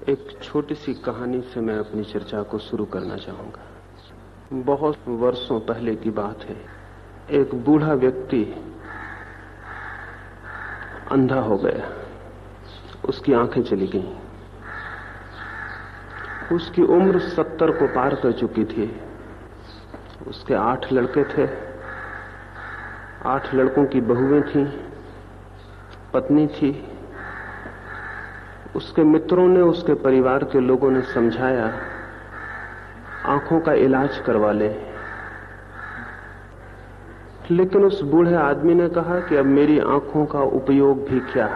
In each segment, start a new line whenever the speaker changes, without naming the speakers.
एक छोटी सी कहानी से मैं अपनी चर्चा को शुरू करना चाहूंगा। बहुत वर्षों पहले की बात है। एक बूढ़ा व्यक्ति अंधा हो गया, उसकी आंखें चली गईं। उसकी उम्र 70 को पार कर चुकी थी। उसके 8 लड़के थे, 8 लड़कों की बहुएं थीं, पत्नी थी। उसके मित्रों ने, उसके परिवार के लोगों ने समझाया आंखों का इलाज करवा ले, लेकिन उस बूढ़े आदमी ने कहा कि अब मेरी आंखों का उपयोग भी क्या,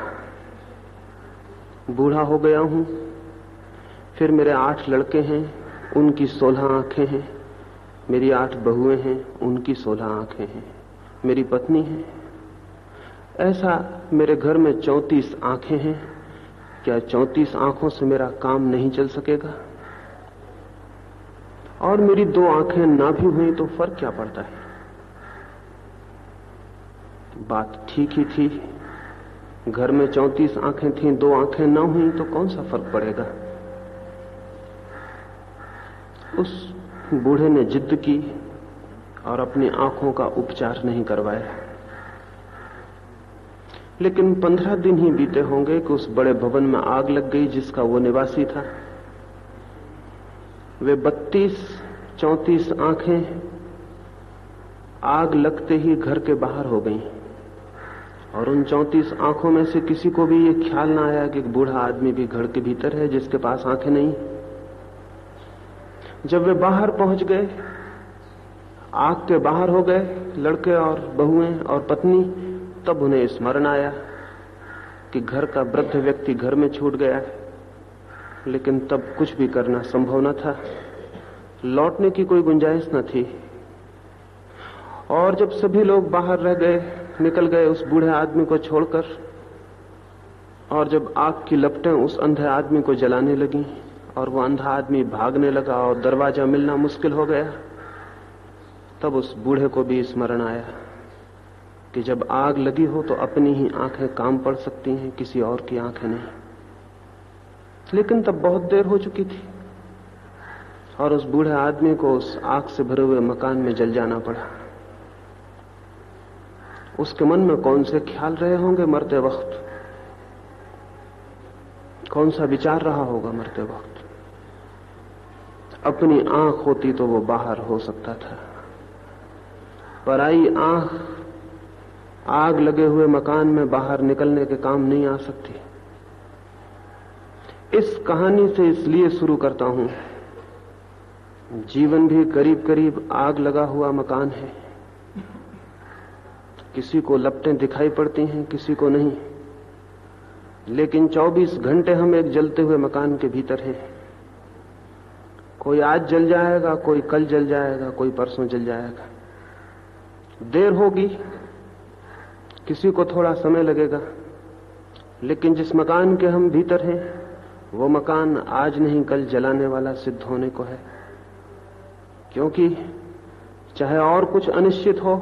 बूढ़ा हो गया हूं, फिर मेरे 8 लड़के हैं, उनकी 16 आंखें हैं, मेरी 8 बहुएं हैं, उनकी 16 आंखें हैं, मेरी पत्नी है, ऐसा मेरे घर में 34 आंखें हैं। क्या 34 आंखों से मेरा काम नहीं चल सकेगा? और मेरी 2 आंखें ना भी हुई तो फर्क क्या पड़ता है? बात ठीक ही थी। घर में 34 आंखें थीं, 2 आंखें ना हुई तो कौन सा फर्क पड़ेगा? उस बूढ़े ने जिद की और अपनी आंखों का उपचार नहीं करवाया। लेकिन 15 दिन ही बीते होंगे कि उस बड़े भवन में आग लग गई जिसका वो निवासी था। वे 32-34 आंखें आग लगते ही घर के बाहर हो गईं, और उन 34 आंखों में से किसी को भी ये ख्याल ना आया कि एक बूढ़ा आदमी भी घर के भीतर है जिसके पास आंखें नहीं। जब वे बाहर पहुंच गए, आग के बाहर हो गए लड़के और बहुएं और पत्नी, तब उन्हें स्मरण आया कि घर का वृद्ध व्यक्ति घर में छूट गया है। लेकिन तब कुछ भी करना संभव न था, लौटने की कोई गुंजाइश न थी। और जब सभी लोग बाहर रह गए, निकल गए उस बूढ़े आदमी को छोड़कर, और जब आग की लपटें उस अंधे आदमी को जलाने लगीं और वो अंधा आदमी भागने लगा और दरवाजा मिलना मुश्किल हो गया, तब उस बूढ़े को भी स्मरण आया कि जब आग लगी हो तो अपनी ही आंखें काम पड़ सकती हैं, किसी और की आंखें नहीं। लेकिन तब बहुत देर हो चुकी थी और उस बूढ़े आदमी को उस आग से भरे हुए मकान में जल जाना पड़ा। उसके मन में कौन से ख्याल रहे होंगे मरते वक्त, कौन सा विचार रहा होगा मरते वक्त। अपनी आंख होती तो वो बाहर हो सकता था, पराई आंख आग लगे हुए मकान में बाहर निकलने के काम नहीं आ सकती। इस कहानी से इसलिए शुरू करता हूं, जीवन भी करीब करीब आग लगा हुआ मकान है। किसी को लपटें दिखाई पड़ती हैं, किसी को नहीं, लेकिन 24 घंटे हम एक जलते हुए मकान के भीतर हैं। कोई आज जल जाएगा, कोई कल जल जाएगा, कोई परसों जल जाएगा। देर होगी, किसी को थोड़ा समय लगेगा, लेकिन जिस मकान के हम भीतर हैं वो मकान आज नहीं कल जलाने वाला सिद्ध होने को है। क्योंकि चाहे और कुछ अनिश्चित हो,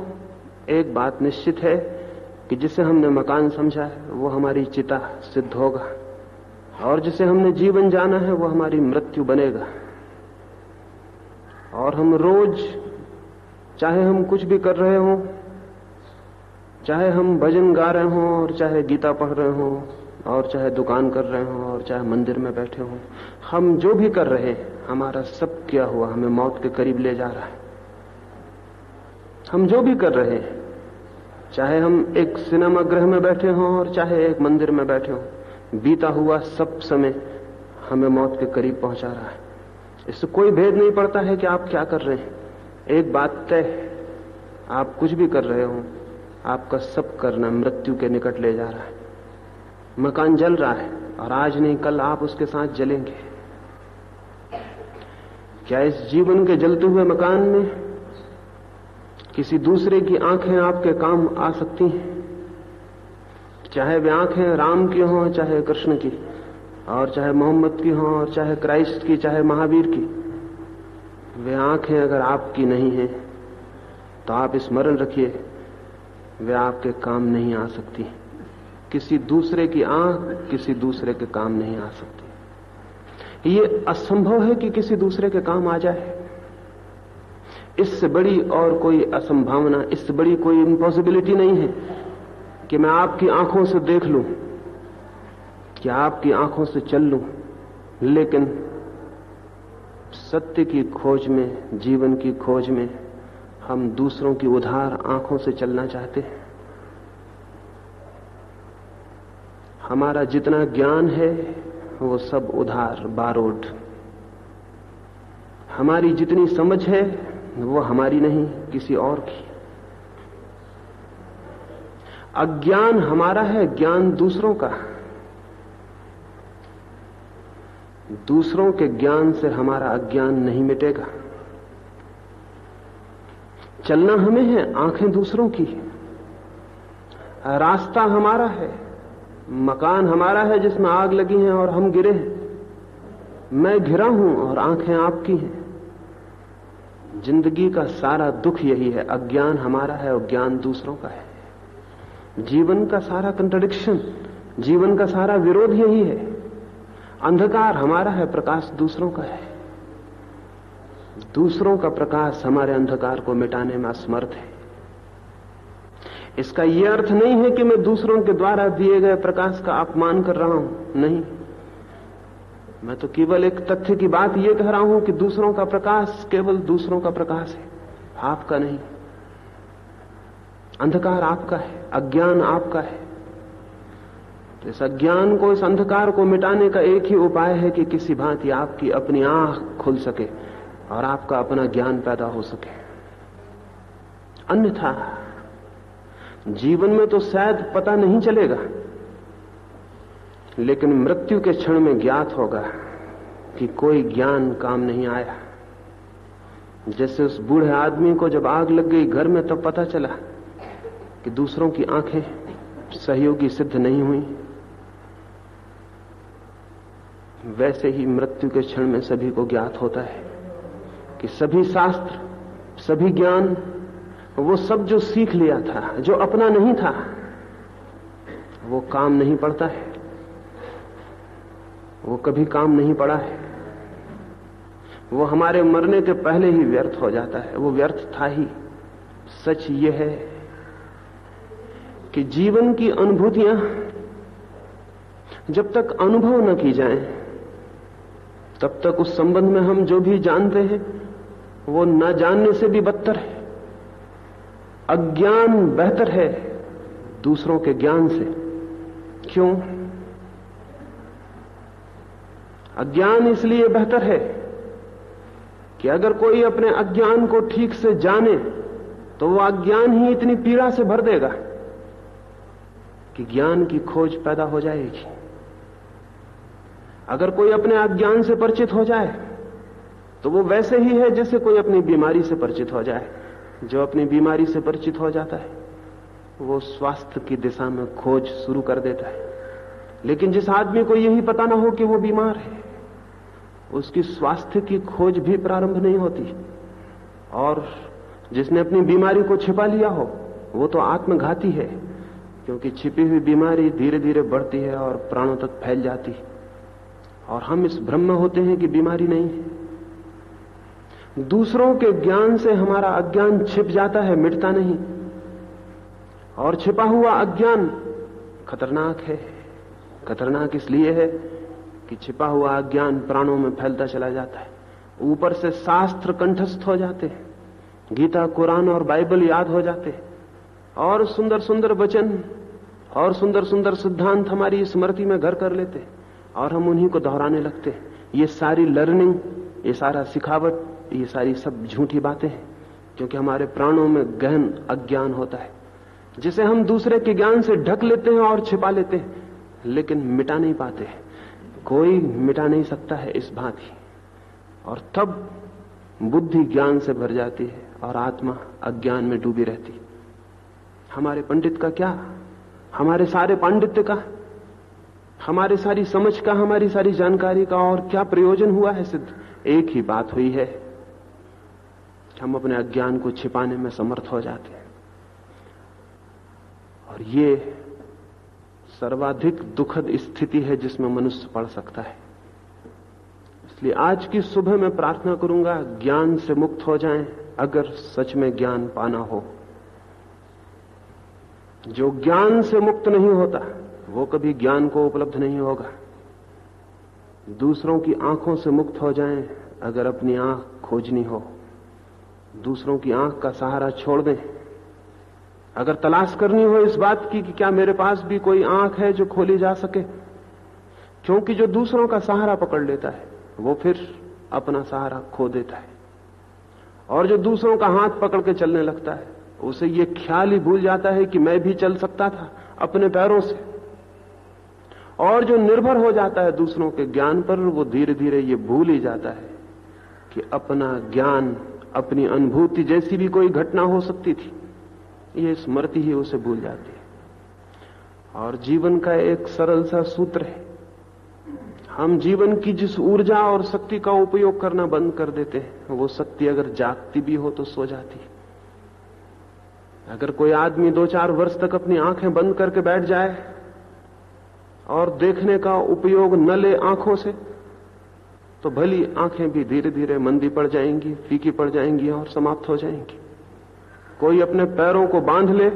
एक बात निश्चित है कि जिसे हमने मकान समझा है वो हमारी चिता सिद्ध होगा, और जिसे हमने जीवन जाना है वो हमारी मृत्यु बनेगा। और हम रोज, चाहे हम कुछ भी कर रहे हों, चाहे हम भजन गा रहे हों और चाहे गीता पढ़ रहे हों और चाहे दुकान कर रहे हों और चाहे मंदिर में बैठे हों, हम जो भी कर रहे हैं हमारा सब किया हुआ हमें मौत के करीब ले जा रहा है। हम जो भी कर रहे हैं, चाहे हम एक सिनेमा गृह में बैठे हों और चाहे एक मंदिर में बैठे हों, बीता हुआ सब समय हमें मौत के करीब पहुंचा रहा है। इससे कोई भेद नहीं पड़ता है कि आप क्या कर रहे हैं। एक बात तय है, आप कुछ भी कर रहे हो, आपका सब करना मृत्यु के निकट ले जा रहा है। मकान जल रहा है और आज नहीं कल आप उसके साथ जलेंगे। क्या इस जीवन के जलते हुए मकान में किसी दूसरे की आंखें आपके काम आ सकती हैं? चाहे वे आंखें राम की हों, चाहे कृष्ण की, और चाहे मोहम्मद की हों, और चाहे क्राइस्ट की, चाहे महावीर की, वे आंखें अगर आपकी नहीं हैं तो आप स्मरण रखिए, वे आपके काम नहीं आ सकती। किसी दूसरे की आंख किसी दूसरे के काम नहीं आ सकती। ये असंभव है कि किसी दूसरे के काम आ जाए। इससे बड़ी और कोई असंभावना, इससे बड़ी कोई इम्पॉसिबिलिटी नहीं है कि मैं आपकी आंखों से देख लूं, कि आपकी आंखों से चल लूं, लेकिन सत्य की खोज में, जीवन की खोज में हम दूसरों की उधार आंखों से चलना चाहते हैं। हमारा जितना ज्ञान है वो सब उधार, बारोड। हमारी जितनी समझ है वो हमारी नहीं, किसी और की। अज्ञान हमारा है, ज्ञान दूसरों का। दूसरों के ज्ञान से हमारा अज्ञान नहीं मिटेगा। चलना हमें है, आंखें दूसरों की। रास्ता हमारा है, मकान हमारा है जिसमें आग लगी है और हम गिरे हैं। मैं घिरा हूं और आंखें आपकी हैं। जिंदगी का सारा दुख यही है, अज्ञान हमारा है और ज्ञान दूसरों का है। जीवन का सारा कंट्रडिक्शन, जीवन का सारा विरोध यही है। अंधकार हमारा है, प्रकाश दूसरों का है। दूसरों का प्रकाश हमारे अंधकार को मिटाने में असमर्थ है। इसका यह अर्थ नहीं है कि मैं दूसरों के द्वारा दिए गए प्रकाश का अपमान कर रहा हूं, नहीं। मैं तो केवल एक तथ्य की बात यह कह रहा हूं कि दूसरों का प्रकाश केवल दूसरों का प्रकाश है, आपका नहीं। अंधकार आपका है, अज्ञान आपका है। तो इस अज्ञान को, इस अंधकार को मिटाने का एक ही उपाय है कि किसी भांति आपकी अपनी आंख खुल सके और आपका अपना ज्ञान पैदा हो सके। अन्यथा जीवन में तो शायद पता नहीं चलेगा, लेकिन मृत्यु के क्षण में ज्ञात होगा कि कोई ज्ञान काम नहीं आया। जैसे उस बूढ़े आदमी को जब आग लग गई घर में, तब पता चला कि दूसरों की आंखें सहयोगी सिद्ध नहीं हुई। वैसे ही मृत्यु के क्षण में सभी को ज्ञात होता है कि सभी शास्त्र, सभी ज्ञान, वो सब जो सीख लिया था, जो अपना नहीं था, वो काम नहीं पड़ता है। वो कभी काम नहीं पड़ा है। वो हमारे मरने के पहले ही व्यर्थ हो जाता है। वो व्यर्थ था ही। सच ये है कि जीवन की अनुभूतियां जब तक अनुभव न की जाएं, तब तक उस संबंध में हम जो भी जानते हैं वो न जानने से भी बदतर है। अज्ञान बेहतर है दूसरों के ज्ञान से। क्यों? अज्ञान इसलिए बेहतर है कि अगर कोई अपने अज्ञान को ठीक से जाने तो वह अज्ञान ही इतनी पीड़ा से भर देगा कि ज्ञान की खोज पैदा हो जाएगी। अगर कोई अपने अज्ञान से परिचित हो जाए तो वो वैसे ही है जैसे कोई अपनी बीमारी से परिचित हो जाए। जो अपनी बीमारी से परिचित हो जाता है वो स्वास्थ्य की दिशा में खोज शुरू कर देता है। लेकिन जिस आदमी को यही पता ना हो कि वो बीमार है, उसकी स्वास्थ्य की खोज भी प्रारंभ नहीं होती। और जिसने अपनी बीमारी को छिपा लिया हो वो तो आत्मघाती है, क्योंकि छिपी हुई बीमारी धीरे धीरे बढ़ती है और प्राणों तक फैल जाती है। और हम इस भ्रम में होते हैं कि बीमारी नहीं है। दूसरों के ज्ञान से हमारा अज्ञान छिप जाता है, मिटता नहीं। और छिपा हुआ अज्ञान खतरनाक है। खतरनाक इसलिए है कि छिपा हुआ अज्ञान प्राणों में फैलता चला जाता है। ऊपर से शास्त्र कंठस्थ हो जाते हैं, गीता, कुरान और बाइबल याद हो जाते हैं, और सुंदर सुंदर वचन और सुंदर सुंदर सिद्धांत हमारी स्मृति में घर कर लेते हैं और हम उन्हीं को दोहराने लगते हैं। ये सारी लर्निंग, ये सारा सिखावट, ये सारी सब झूठी बातें हैं, क्योंकि हमारे प्राणों में गहन अज्ञान होता है जिसे हम दूसरे के ज्ञान से ढक लेते हैं और छिपा लेते हैं, लेकिन मिटा नहीं पाते। कोई मिटा नहीं सकता है इस भांति। और तब बुद्धि ज्ञान से भर जाती है और आत्मा अज्ञान में डूबी रहती। हमारे पंडित का क्या, हमारे सारे पांडित्य का, हमारे सारी समझ का, हमारी सारी जानकारी का और क्या प्रयोजन हुआ है सिद्ध? एक ही बात हुई है, हम अपने अज्ञान को छिपाने में समर्थ हो जाते हैं। और ये सर्वाधिक दुखद स्थिति है जिसमें मनुष्य पड़ सकता है। इसलिए आज की सुबह मैं प्रार्थना करूंगा, ज्ञान से मुक्त हो जाएं अगर सच में ज्ञान पाना हो। जो ज्ञान से मुक्त नहीं होता वो कभी ज्ञान को उपलब्ध नहीं होगा। दूसरों की आंखों से मुक्त हो जाएं अगर अपनी आंख खोजनी हो। दूसरों की आंख का सहारा छोड़ दें अगर तलाश करनी हो इस बात की कि क्या मेरे पास भी कोई आंख है जो खोली जा सके। क्योंकि जो दूसरों का सहारा पकड़ लेता है वो फिर अपना सहारा खो देता है, और जो दूसरों का हाथ पकड़ के चलने लगता है उसे ये ख्याल ही भूल जाता है कि मैं भी चल सकता था अपने पैरों से। और जो निर्भर हो जाता है दूसरों के ज्ञान पर, वो धीरे धीरे ये भूल ही जाता है कि अपना ज्ञान, अपनी अनुभूति जैसी भी कोई घटना हो सकती थी, ये स्मृति ही उसे भूल जाती है। और जीवन का एक सरल सा सूत्र है, हम जीवन की जिस ऊर्जा और शक्ति का उपयोग करना बंद कर देते हैं, वो शक्ति अगर जागती भी हो तो सो जाती है। अगर कोई आदमी 2-4 वर्ष तक अपनी आंखें बंद करके बैठ जाए और देखने का उपयोग न ले आंखों से, तो भली आंखें भी धीरे धीरे मंदी पड़ जाएंगी, फीकी पड़ जाएंगी और समाप्त हो जाएंगी। कोई अपने पैरों को बांध ले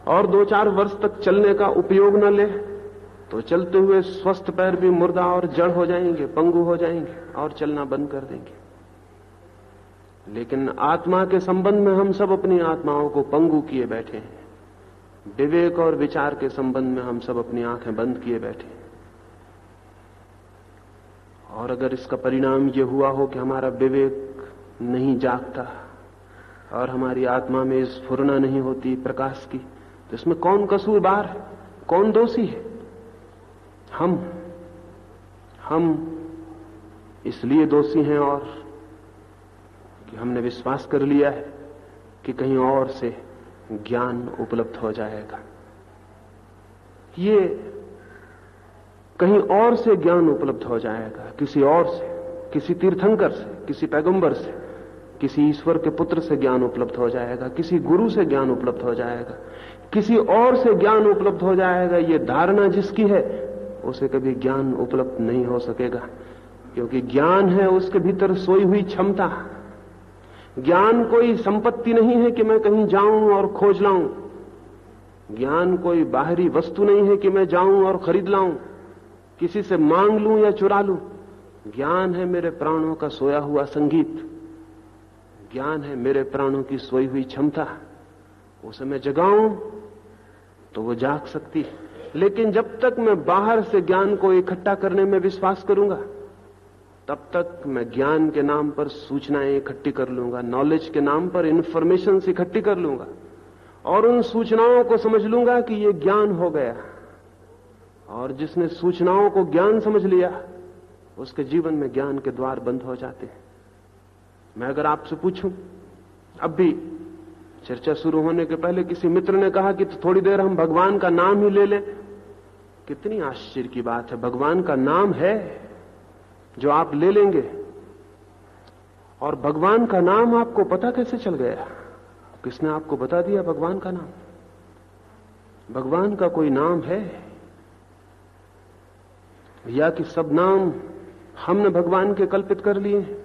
और 2-4 वर्ष तक चलने का उपयोग न ले, तो चलते हुए स्वस्थ पैर भी मुर्दा और जड़ हो जाएंगे, पंगु हो जाएंगे और चलना बंद कर देंगे। लेकिन आत्मा के संबंध में हम सब अपनी आत्माओं को पंगु किए बैठे हैं। विवेक और विचार के संबंध में हम सब अपनी आंखें बंद किए बैठे हैं। और अगर इसका परिणाम यह हुआ हो कि हमारा विवेक नहीं जागता और हमारी आत्मा में स्फुरना नहीं होती प्रकाश की, तो इसमें कौन कसूरवार है, कौन दोषी है? हम इसलिए दोषी हैं और कि हमने विश्वास कर लिया है कि कहीं और से ज्ञान उपलब्ध हो जाएगा। ये कहीं और से ज्ञान उपलब्ध हो जाएगा, किसी और से, किसी तीर्थंकर से, किसी पैगंबर से, किसी ईश्वर के पुत्र से ज्ञान उपलब्ध हो जाएगा, किसी गुरु से ज्ञान उपलब्ध हो जाएगा, किसी और से ज्ञान उपलब्ध हो जाएगा। ये धारणा जिसकी है उसे कभी ज्ञान उपलब्ध नहीं हो सकेगा, क्योंकि ज्ञान है उसके भीतर सोई हुई क्षमता। ज्ञान कोई संपत्ति नहीं है कि मैं कहीं जाऊं और खोज लाऊं। ज्ञान कोई बाहरी वस्तु नहीं है कि मैं जाऊं और खरीद लाऊं, किसी से मांग लूं या चुरा लूं। ज्ञान है मेरे प्राणों का सोया हुआ संगीत। ज्ञान है मेरे प्राणों की सोई हुई क्षमता। उसे मैं जगाऊं तो वो जाग सकती है। लेकिन जब तक मैं बाहर से ज्ञान को इकट्ठा करने में विश्वास करूंगा, तब तक मैं ज्ञान के नाम पर सूचनाएं इकट्ठी कर लूंगा, नॉलेज के नाम पर इंफॉर्मेशन इकट्ठी कर लूंगा और उन सूचनाओं को समझ लूंगा कि ये ज्ञान हो गया। और जिसने सूचनाओं को ज्ञान समझ लिया, उसके जीवन में ज्ञान के द्वार बंद हो जाते हैं। मैं अगर आपसे पूछूं, अब भी चर्चा शुरू होने के पहले किसी मित्र ने कहा कि तो थोड़ी देर हम भगवान का नाम ही ले लें। कितनी आश्चर्य की बात है, भगवान का नाम है जो आप ले लेंगे, और भगवान का नाम आपको पता कैसे चल गया? किसने आपको बता दिया भगवान का नाम? भगवान का कोई नाम है या कि सब नाम हमने भगवान के कल्पित कर लिए हैं?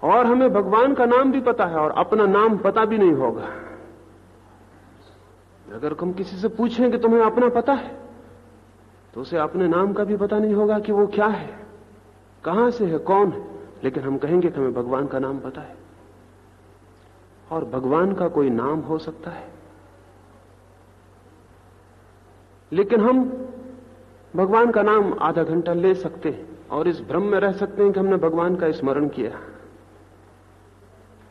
और हमें भगवान का नाम भी पता है और अपना नाम पता भी नहीं होगा। अगर हम किसी से पूछें कि तुम्हें अपना पता है, तो उसे अपने नाम का भी पता नहीं होगा कि वो क्या है, कहां से है, कौन है। लेकिन हम कहेंगे कि हमें भगवान का नाम पता है। और भगवान का कोई नाम हो सकता है, लेकिन हम भगवान का नाम आधा घंटा ले सकते हैं और इस भ्रम में रह सकते हैं कि हमने भगवान का स्मरण किया।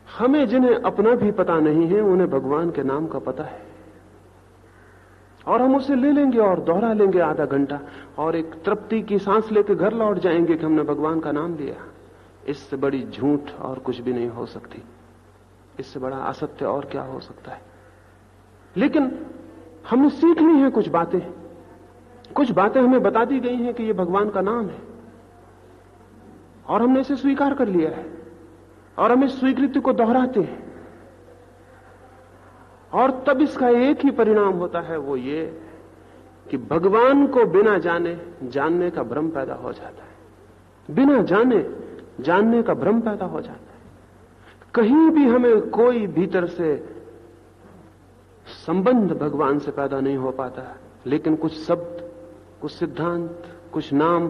हमें जिन्हें अपना भी पता नहीं है, उन्हें भगवान के नाम का पता है, और हम उसे ले लेंगे और दोहरा लेंगे आधा घंटा और एक तृप्ति की सांस लेकर घर लौट जाएंगे कि हमने भगवान का नाम लिया। इससे बड़ी झूठ और कुछ भी नहीं हो सकती, इससे बड़ा असत्य और क्या हो सकता है। लेकिन हमने सीख ली है कुछ बातें हमें बता दी गई हैं कि ये भगवान का नाम है, और हमने इसे स्वीकार कर लिया है और हम इस स्वीकृति को दोहराते हैं। और तब इसका एक ही परिणाम होता है, वो ये कि भगवान को बिना जानने का भ्रम पैदा हो जाता है। बिना जाने जानने का भ्रम पैदा हो जाता है। कहीं भी हमें कोई भीतर से संबंध भगवान से पैदा नहीं हो पाता, लेकिन कुछ शब्द, कुछ सिद्धांत, कुछ नाम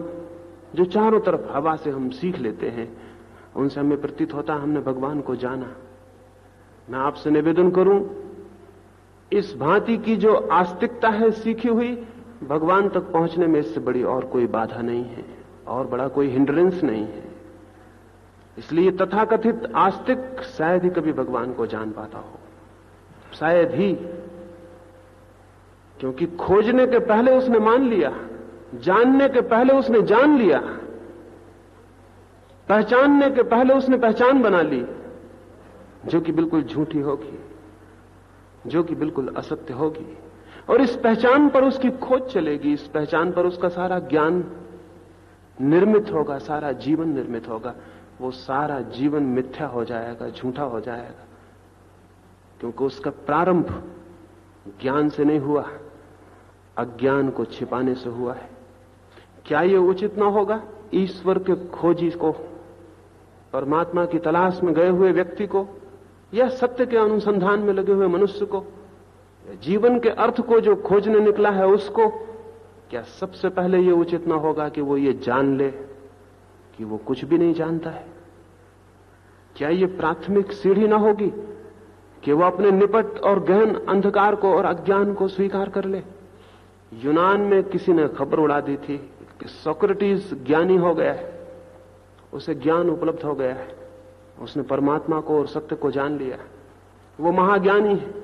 जो चारों तरफ हवा से हम सीख लेते हैं, उनसे हमें प्रतीत होता है हमने भगवान को जाना। मैं आपसे निवेदन करूं, इस भांति की जो आस्तिकता है सीखी हुई, भगवान तक पहुंचने में इससे बड़ी और कोई बाधा नहीं है और बड़ा कोई हिंड्रेंस नहीं है। इसलिए तथाकथित आस्तिक शायद ही कभी भगवान को जान पाता हो, शायद ही, क्योंकि खोजने के पहले उसने मान लिया, जानने के पहले उसने जान लिया, पहचानने के पहले उसने पहचान बना ली, जो कि बिल्कुल झूठी होगी, जो कि बिल्कुल असत्य होगी। और इस पहचान पर उसकी खोज चलेगी, इस पहचान पर उसका सारा ज्ञान निर्मित होगा, सारा जीवन निर्मित होगा। वो सारा जीवन मिथ्या हो जाएगा, झूठा हो जाएगा, क्योंकि उसका प्रारंभ ज्ञान से नहीं हुआ, अज्ञान को छिपाने से हुआ है। क्या यह उचित ना होगा ईश्वर के खोजी को, परमात्मा की तलाश में गए हुए व्यक्ति को, या सत्य के अनुसंधान में लगे हुए मनुष्य को, जीवन के अर्थ को जो खोजने निकला है उसको, क्या सबसे पहले यह उचित ना होगा कि वो ये जान ले कि वो कुछ भी नहीं जानता है? क्या यह प्राथमिक सीढ़ी ना होगी कि वो अपने निपट और गहन अंधकार को और अज्ञान को स्वीकार कर ले? यूनान में किसी ने खबर उड़ा दी थी कि सोक्रेटिस ज्ञानी हो गया है, उसे ज्ञान उपलब्ध हो गया है, उसने परमात्मा को और सत्य को जान लिया, वो महाज्ञानी है।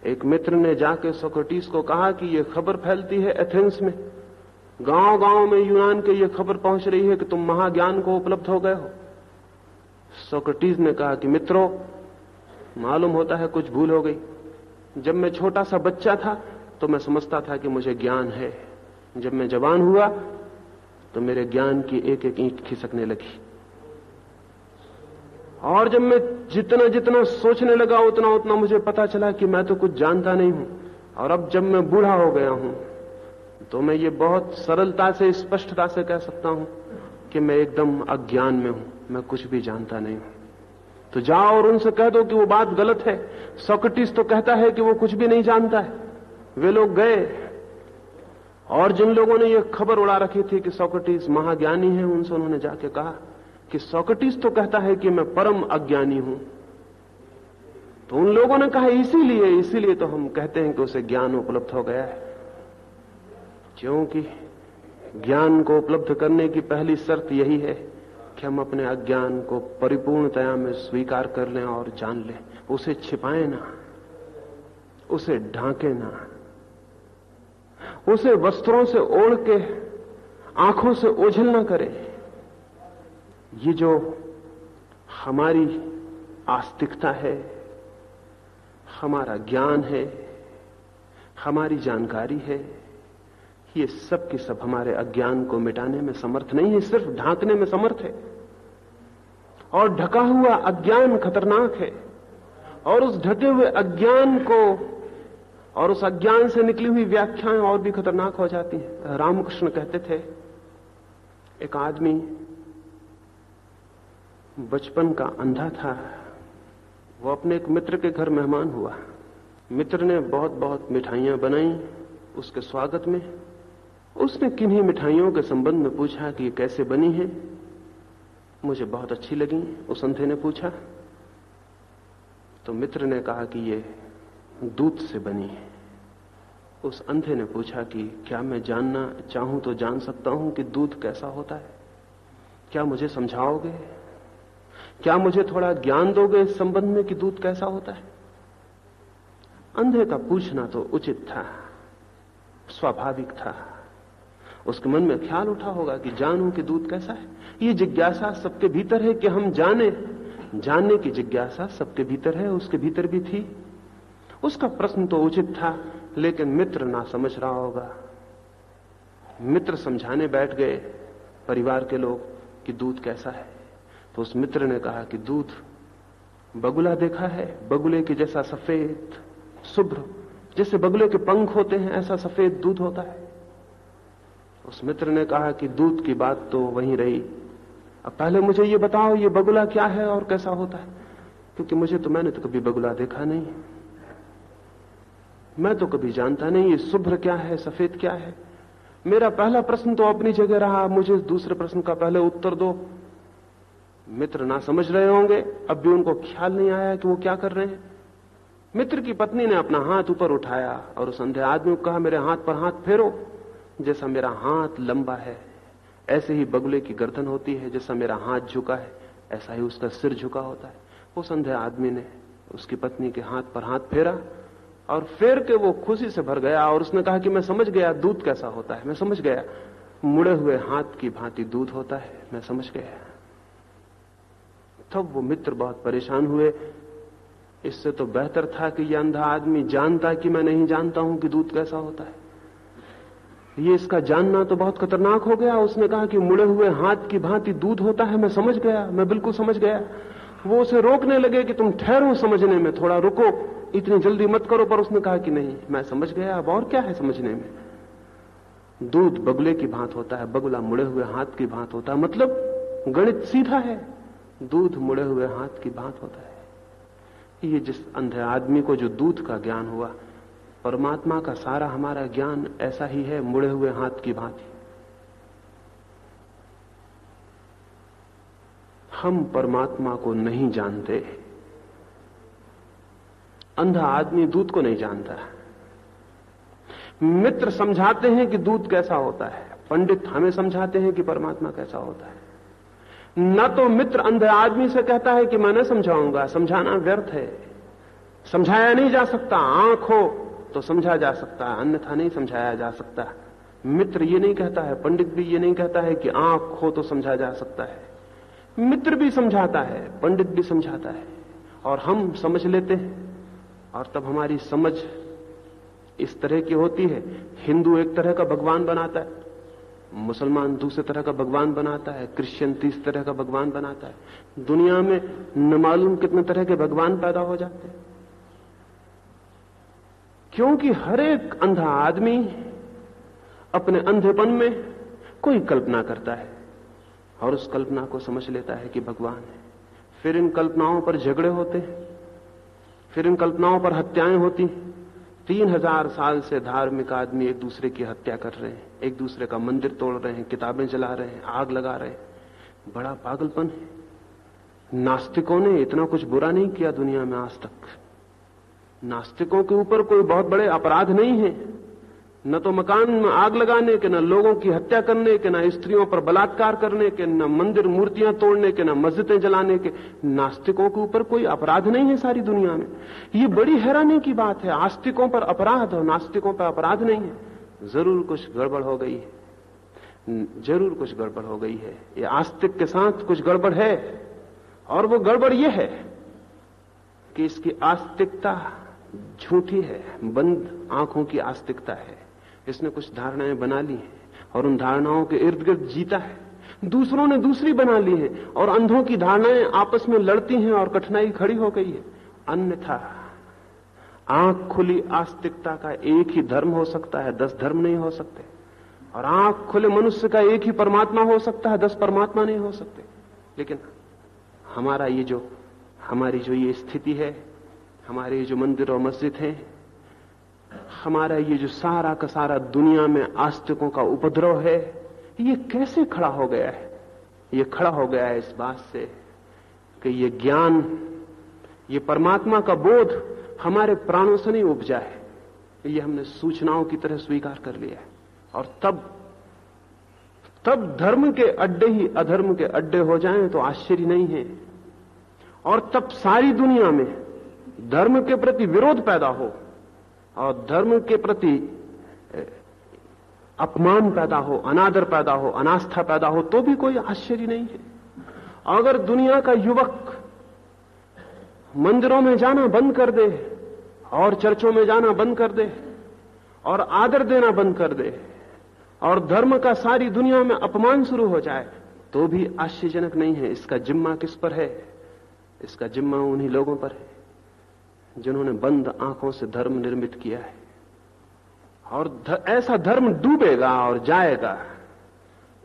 एक मित्र ने जाके सोक्रेटिस को कहा कि यह खबर फैलती है एथेंस में, गांव गांव में यूनान के यह खबर पहुंच रही है कि तुम महाज्ञान को उपलब्ध हो गए हो। सोक्रेटिस ने कहा कि मित्रों, मालूम होता है कुछ भूल हो गई। जब मैं छोटा सा बच्चा था तो मैं समझता था कि मुझे ज्ञान है, जब मैं जवान हुआ तो मेरे ज्ञान की एक एक ईंट खिसकने लगी, और जब मैं जितना जितना सोचने लगा उतना उतना मुझे पता चला कि मैं तो कुछ जानता नहीं हूं। और अब जब मैं बूढ़ा हो गया हूं तो मैं ये बहुत सरलता से, स्पष्टता से कह सकता हूं कि मैं एकदम अज्ञान में हूं, मैं कुछ भी जानता नहीं हूं। तो जाओ और उनसे कह दो कि वो बात गलत है। सोक्रेटिस तो कहता है कि वो कुछ भी नहीं जानता है। वे लोग गए और जिन लोगों ने ये खबर उड़ा रखी थी कि सोक्रेटिस महाज्ञानी है, उनसे उन्होंने जाके कहा कि सोक्रेटिस तो कहता है कि मैं परम अज्ञानी हूं। तो उन लोगों ने कहा इसीलिए तो हम कहते हैं कि उसे ज्ञान उपलब्ध हो गया है, क्योंकि ज्ञान को उपलब्ध करने की पहली शर्त यही है कि हम अपने अज्ञान को परिपूर्णतया में स्वीकार कर लें और जान लें, उसे छिपाएं ना, उसे ढांके ना, उसे वस्त्रों से ओढ़ के आंखों से ओझल ना करें। ये जो हमारी आस्तिकता है, हमारा ज्ञान है, हमारी जानकारी है, ये सब की सब हमारे अज्ञान को मिटाने में समर्थ नहीं है, सिर्फ ढांकने में समर्थ है। और ढका हुआ अज्ञान खतरनाक है, और उस ढके हुए अज्ञान को और उस अज्ञान से निकली हुई व्याख्याएं और भी खतरनाक हो जाती हैं। रामकृष्ण कहते थे, एक आदमी बचपन का अंधा था, वो अपने एक मित्र के घर मेहमान हुआ। मित्र ने बहुत बहुत मिठाइयां बनाई उसके स्वागत में। उसने किन्हीं मिठाइयों के संबंध में पूछा कि ये कैसे बनी है। मुझे बहुत अच्छी लगी, उस अंधे ने पूछा। तो मित्र ने कहा कि ये दूध से बनी है। उस अंधे ने पूछा कि क्या मैं जानना चाहूं तो जान सकता हूं कि दूध कैसा होता है? क्या मुझे समझाओगे? क्या मुझे थोड़ा ज्ञान दोगे इस संबंध में कि दूध कैसा होता है? अंधे का पूछना तो उचित था, स्वाभाविक था। उसके मन में ख्याल उठा होगा कि जानूं कि दूध कैसा है। ये जिज्ञासा सबके भीतर है कि हम जाने, जानने की जिज्ञासा सबके भीतर है, उसके भीतर भी थी। उसका प्रश्न तो उचित था, लेकिन मित्र ना समझ रहा होगा। मित्र समझाने बैठ गए परिवार के लोग कि दूध कैसा है। तो उस मित्र ने कहा कि दूध बगुला देखा है, बगुले के जैसा सफेद शुभ्र, जैसे बगुले के पंख होते हैं ऐसा सफेद दूध होता है। उस मित्र ने कहा कि दूध की बात तो वहीं रही, अब पहले मुझे ये बताओ, ये बगुला क्या है और कैसा होता है, क्योंकि मैंने तो कभी बगुला देखा नहीं, मैं तो कभी जानता नहीं ये शुभ्र क्या है, सफेद क्या है। मेरा पहला प्रश्न तो अपनी जगह रहा, मुझे दूसरे प्रश्न का पहले उत्तर दो। मित्र ना समझ रहे होंगे, अब भी उनको ख्याल नहीं आया कि वो क्या कर रहे हैं। मित्र की पत्नी ने अपना हाथ ऊपर उठाया और उस अंधे आदमी को कहा, मेरे हाथ पर हाथ फेरो। जैसा मेरा हाथ लंबा है ऐसे ही बगुले की गर्दन होती है, जैसा मेरा हाथ झुका है ऐसा ही उसका सिर झुका होता है। उस अंधे आदमी ने उसकी पत्नी के हाथ पर हाथ फेरा और फेर के वो खुशी से भर गया और उसने कहा कि मैं समझ गया दूध कैसा होता है, मैं समझ गया, मुड़े हुए हाथ की भांति दूध होता है, मैं समझ गया। तब वो मित्र बहुत परेशान हुए। इससे तो बेहतर था कि यह अंधा आदमी जानता कि मैं नहीं जानता हूं कि दूध कैसा होता है। ये इसका जानना तो बहुत खतरनाक हो गया। उसने कहा कि मुड़े हुए हाथ की भांति दूध होता है, मैं समझ गया, मैं बिल्कुल समझ गया। वो उसे रोकने लगे कि तुम ठहरो समझने में, थोड़ा रुको, इतनी जल्दी मत करो। पर उसने कहा कि नहीं, मैं समझ गया, अब और क्या है समझने में। दूध बगुले की भांत होता है, बगुला मुड़े हुए हाथ की भांत होता है। मतलब गणित सीधा है, दूध मुड़े हुए हाथ की भांत होता है। ये जिस अंधे आदमी को जो दूध का ज्ञान हुआ, परमात्मा का सारा हमारा ज्ञान ऐसा ही है, मुड़े हुए हाथ की भांति। हम परमात्मा को नहीं जानते। अंधा आदमी दूध को नहीं जानता। मित्र समझाते हैं कि दूध कैसा होता है, पंडित हमें समझाते हैं कि परमात्मा कैसा होता है। न तो मित्र अंधे आदमी से कहता है कि मैं न समझाऊंगा, समझाना व्यर्थ है, समझाया नहीं जा सकता। आंख हो तो समझा जा सकता है, अन्यथा नहीं समझाया जा सकता। मित्र ये नहीं कहता है, पंडित भी ये नहीं कहता है कि आंख हो तो समझा जा सकता है। मित्र भी समझाता है, पंडित भी समझाता है, और हम समझ लेते हैं। और तब हमारी समझ इस तरह की होती है, हिंदू एक तरह का भगवान बनाता है, मुसलमान दूसरे तरह का भगवान बनाता है, क्रिश्चियन तीसरे तरह का भगवान बनाता है। दुनिया में न मालूम कितने तरह के भगवान पैदा हो जाते हैं, क्योंकि हर एक अंधा आदमी अपने अंधेपन में कोई कल्पना करता है और उस कल्पना को समझ लेता है कि भगवान है। फिर इन कल्पनाओं पर झगड़े होते हैं, फिर इन कल्पनाओं पर हत्याएं होती। 3000 साल से धार्मिक आदमी एक दूसरे की हत्या कर रहे हैं, एक दूसरे का मंदिर तोड़ रहे हैं, किताबें जला रहे हैं, आग लगा रहे हैं। बड़ा पागलपन है। नास्तिकों ने इतना कुछ बुरा नहीं किया दुनिया में आज तक। नास्तिकों के ऊपर कोई बहुत बड़े अपराध नहीं है, न तो मकान में आग लगाने के, न लोगों की हत्या करने के, न स्त्रियों पर बलात्कार करने के, न मंदिर मूर्तियां तोड़ने के, न मस्जिदें जलाने के। नास्तिकों के ऊपर कोई अपराध नहीं है सारी दुनिया में। ये बड़ी हैरानी की बात है, आस्तिकों पर अपराध और नास्तिकों पर अपराध नहीं है। जरूर कुछ गड़बड़ हो गई है, जरूर कुछ गड़बड़ हो गई है। ये आस्तिक के साथ कुछ गड़बड़ है, और वो गड़बड़ ये है कि इसकी आस्तिकता झूठी है, बंद आंखों की आस्तिकता है। इसने कुछ धारणाएं बना ली हैं और उन धारणाओं के इर्द गिर्द जीता है। दूसरों ने दूसरी बना ली है और अंधों की धारणाएं आपस में लड़ती हैं और कठिनाई खड़ी हो गई है। अन्यथा आंख खुली आस्तिकता का एक ही धर्म हो सकता है, 10 धर्म नहीं हो सकते। और आंख खुले मनुष्य का एक ही परमात्मा हो सकता है, 10 परमात्मा नहीं हो सकते। लेकिन हमारी जो ये स्थिति है, हमारे जो मंदिर और मस्जिद हैं, हमारा ये जो सारा का सारा दुनिया में आस्तिकों का उपद्रव है, ये कैसे खड़ा हो गया है? ये खड़ा हो गया है इस बात से कि ये ज्ञान, ये परमात्मा का बोध हमारे प्राणों से नहीं उपजा है, ये हमने सूचनाओं की तरह स्वीकार कर लिया है। और तब धर्म के अड्डे ही अधर्म के अड्डे हो जाएं तो आश्चर्य नहीं है। और तब सारी दुनिया में धर्म के प्रति विरोध पैदा हो और धर्म के प्रति अपमान पैदा हो, अनादर पैदा हो, अनास्था पैदा हो, तो भी कोई आश्चर्य नहीं है। अगर दुनिया का युवक मंदिरों में जाना बंद कर दे और चर्चों में जाना बंद कर दे और आदर देना बंद कर दे और धर्म का सारी दुनिया में अपमान शुरू हो जाए, तो भी आश्चर्यजनक नहीं है। इसका जिम्मा किस पर है? इसका जिम्मा उन्हीं लोगों पर है जिन्होंने बंद आंखों से धर्म निर्मित किया है। और ऐसा धर्म डूबेगा और जाएगा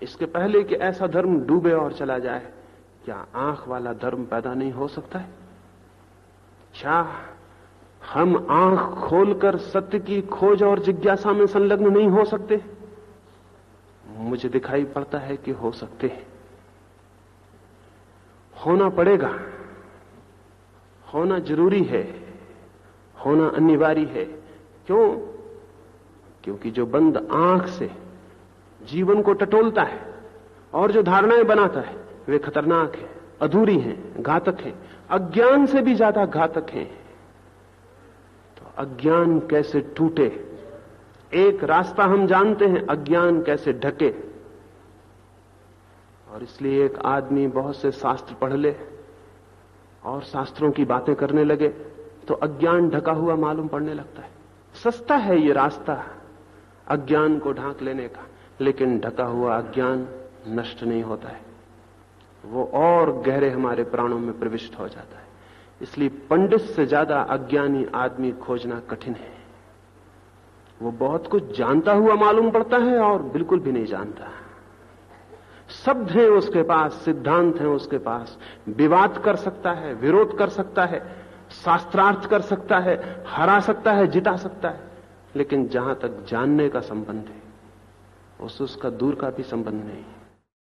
इसके पहले कि ऐसा धर्म डूबे और चला जाए, क्या आंख वाला धर्म पैदा नहीं हो सकता है? क्या हम आंख खोलकर सत्य की खोज और जिज्ञासा में संलग्न नहीं हो सकते? मुझे दिखाई पड़ता है कि हो सकते हैं। होना पड़ेगा, होना जरूरी है, होना अनिवार्य है। क्यों? क्योंकि जो बंद आंख से जीवन को टटोलता है और जो धारणाएं बनाता है वे खतरनाक हैं, अधूरी हैं, घातक हैं, अज्ञान से भी ज्यादा घातक हैं। तो अज्ञान कैसे टूटे, एक रास्ता हम जानते हैं, अज्ञान कैसे ढके। और इसलिए एक आदमी बहुत से शास्त्र पढ़ ले और शास्त्रों की बातें करने लगे तो अज्ञान ढका हुआ मालूम पड़ने लगता है। सस्ता है ये रास्ता अज्ञान को ढांक लेने का, लेकिन ढका हुआ अज्ञान नष्ट नहीं होता है, वो और गहरे हमारे प्राणों में प्रविष्ट हो जाता है। इसलिए पंडित से ज्यादा अज्ञानी आदमी खोजना कठिन है। वो बहुत कुछ जानता हुआ मालूम पड़ता है और बिल्कुल भी नहीं जानता। शब्द हैं उसके पास, सिद्धांत हैं उसके पास, विवाद कर सकता है, विरोध कर सकता है, शास्त्रार्थ कर सकता है, हरा सकता है, जिता सकता है, लेकिन जहां तक जानने का संबंध है उसका दूर का भी संबंध नहीं।